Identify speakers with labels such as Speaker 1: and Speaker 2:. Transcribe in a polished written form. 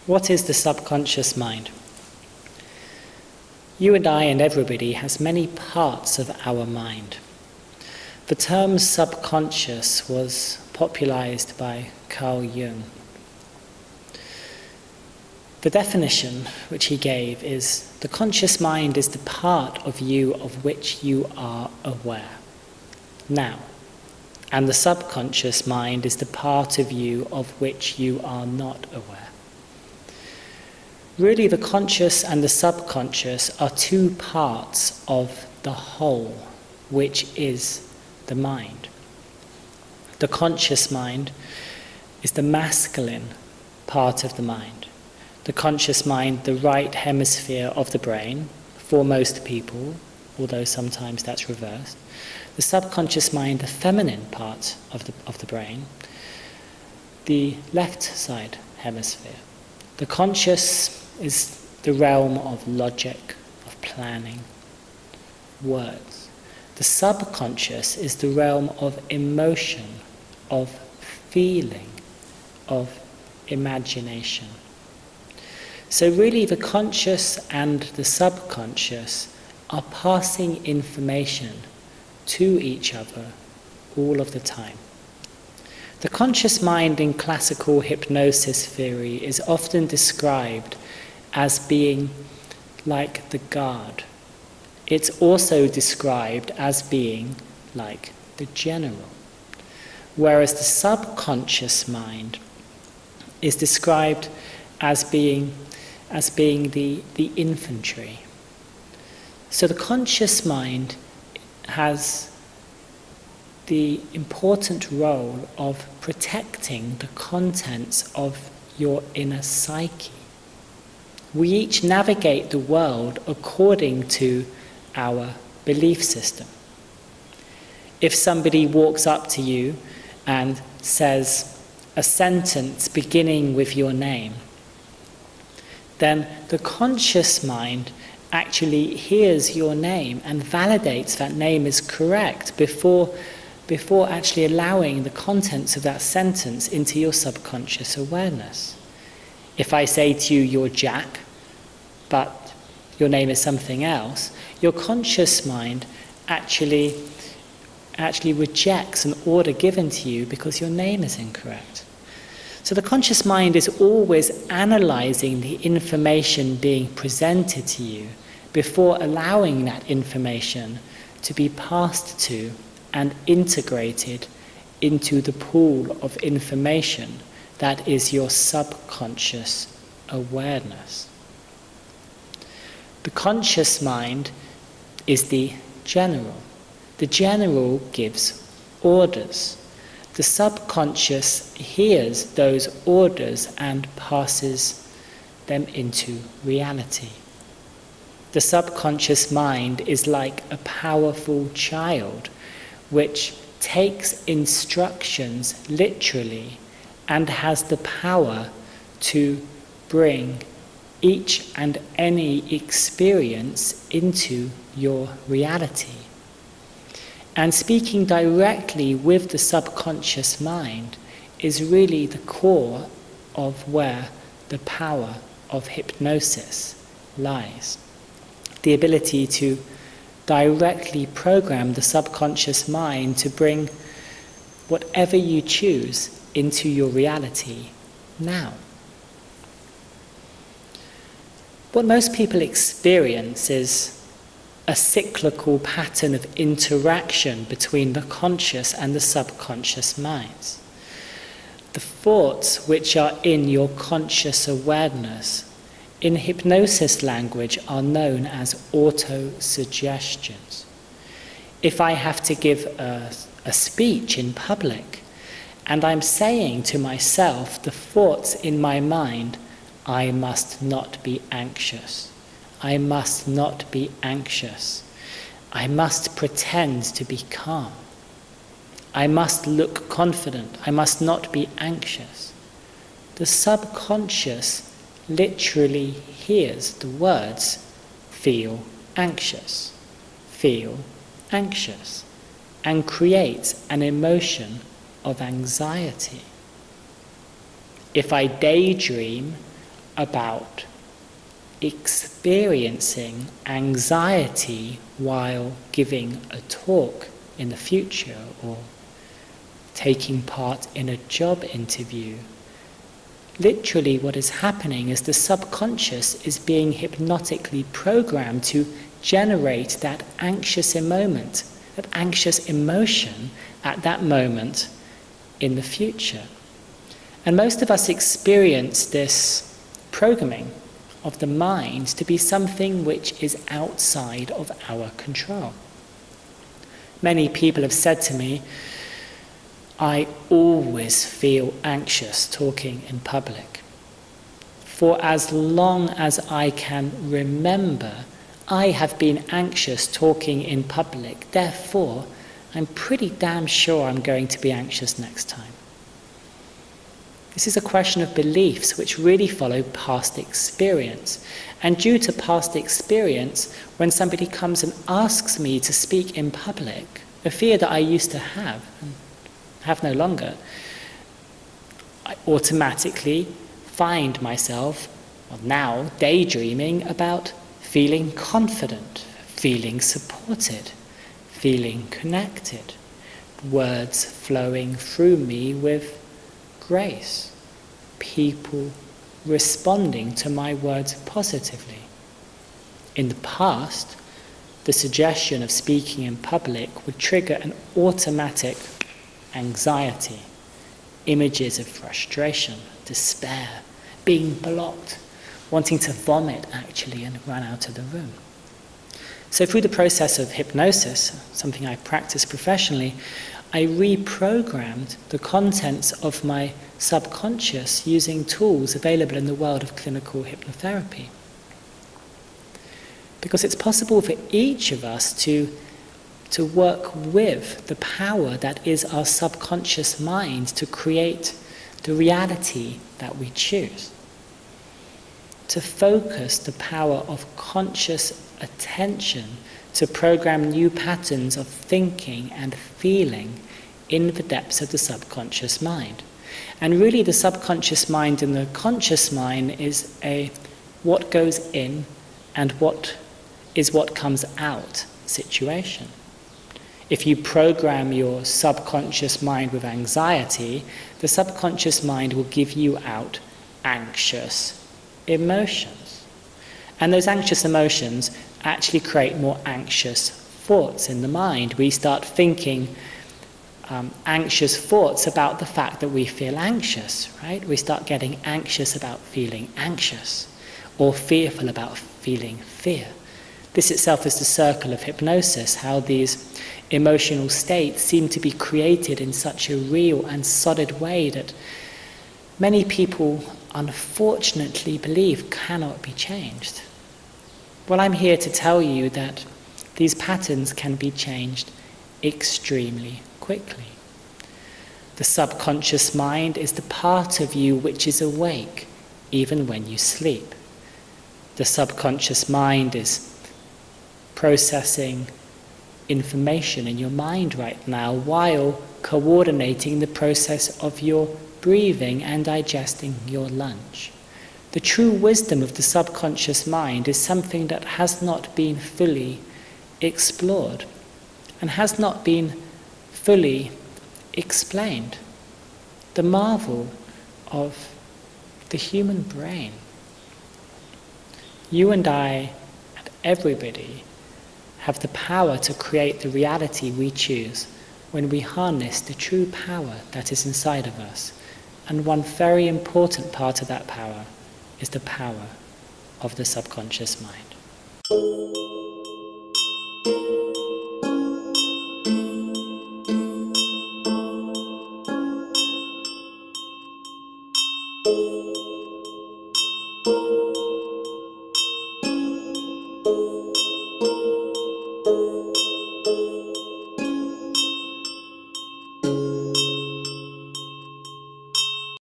Speaker 1: What is the subconscious mind? You and I and everybody has many parts of our mind. The term subconscious was popularized by Carl Jung. The definition which he gave is, the conscious mind is the part of you of which you are aware now, and the subconscious mind is the part of you of which you are not aware. Really, the conscious and the subconscious are two parts of the whole, which is the mind. The conscious mind is the masculine part of the mind. The conscious mind, the right hemisphere of the brain, for most people, although sometimes that's reversed. The subconscious mind, the feminine part of the brain, the left side hemisphere. The conscious is the realm of logic, of planning, words. The subconscious is the realm of emotion, of feeling, of imagination. So really the conscious and the subconscious are passing information to each other all of the time. The conscious mind in classical hypnosis theory is often described as being like the guard. It's also described as being like the general, whereas the subconscious mind is described as being the infantry. So the conscious mind has the important role of protecting the contents of your inner psyche. We each navigate the world according to our belief system. If somebody walks up to you and says a sentence beginning with your name, then the conscious mind actually hears your name and validates that name is correct before actually allowing the contents of that sentence into your subconscious awareness. If I say to you, you're Jack, but your name is something else, your conscious mind actually rejects an order given to you because your name is incorrect. So the conscious mind is always analyzing the information being presented to you before allowing that information to be passed to and integrated into the pool of information that is your subconscious awareness. The conscious mind is the general. The general gives orders. The subconscious hears those orders and passes them into reality. The subconscious mind is like a powerful child which takes instructions literally and has the power to bring each and any experience into your reality. And speaking directly with the subconscious mind is really the core of where the power of hypnosis lies. The ability to directly program the subconscious mind to bring whatever you choose into your reality now. What most people experience is a cyclical pattern of interaction between the conscious and the subconscious minds. The thoughts which are in your conscious awareness in hypnosis language are known as auto-suggestions. If I have to give a speech in public and I'm saying to myself the thoughts in my mind, I must not be anxious. I must not be anxious. I must pretend to be calm. I must look confident. I must not be anxious. The subconscious literally hears the words, feel anxious, and creates an emotion of anxiety. If I daydream, about experiencing anxiety while giving a talk in the future or taking part in a job interview. Literally what is happening is the subconscious is being hypnotically programmed to generate that anxious emotion at that moment in the future. And most of us experience this programming of the mind to be something which is outside of our control. Many people have said to me, I always feel anxious talking in public. For as long as I can remember, I have been anxious talking in public. Therefore, I'm pretty damn sure I'm going to be anxious next time. This is a question of beliefs which really follow past experience. And due to past experience, when somebody comes and asks me to speak in public, a fear that I used to have no longer, I automatically find myself, now daydreaming about feeling confident, feeling supported, feeling connected, words flowing through me with grace, people responding to my words positively. In the past, the suggestion of speaking in public would trigger an automatic anxiety, images of frustration, despair, being blocked, wanting to vomit actually and run out of the room. So through the process of hypnosis, something I practice professionally, I reprogrammed the contents of my subconscious using tools available in the world of clinical hypnotherapy. Because it's possible for each of us to work with the power that is our subconscious mind to create the reality that we choose. To focus the power of conscious attention to program new patterns of thinking and feeling in the depths of the subconscious mind. And really the subconscious mind and the conscious mind is a what goes in and what comes out situation. If you program your subconscious mind with anxiety, the subconscious mind will give you out anxious emotions. And those anxious emotions actually create more anxious thoughts in the mind. We start thinking anxious thoughts about the fact that we feel anxious, right? We start getting anxious about feeling anxious, or fearful about feeling fear. This itself is the circle of hypnosis, how these emotional states seem to be created in such a real and solid way that many people unfortunately believe cannot be changed. Well, I'm here to tell you that these patterns can be changed extremely quickly. The subconscious mind is the part of you which is awake even when you sleep. The subconscious mind is processing information in your mind right now while coordinating the process of your breathing and digesting your lunch. The true wisdom of the subconscious mind is something that has not been fully explored and has not been fully explained. The marvel of the human brain. You and I and everybody have the power to create the reality we choose when we harness the true power that is inside of us. And one very important part of that power is the power of the subconscious mind.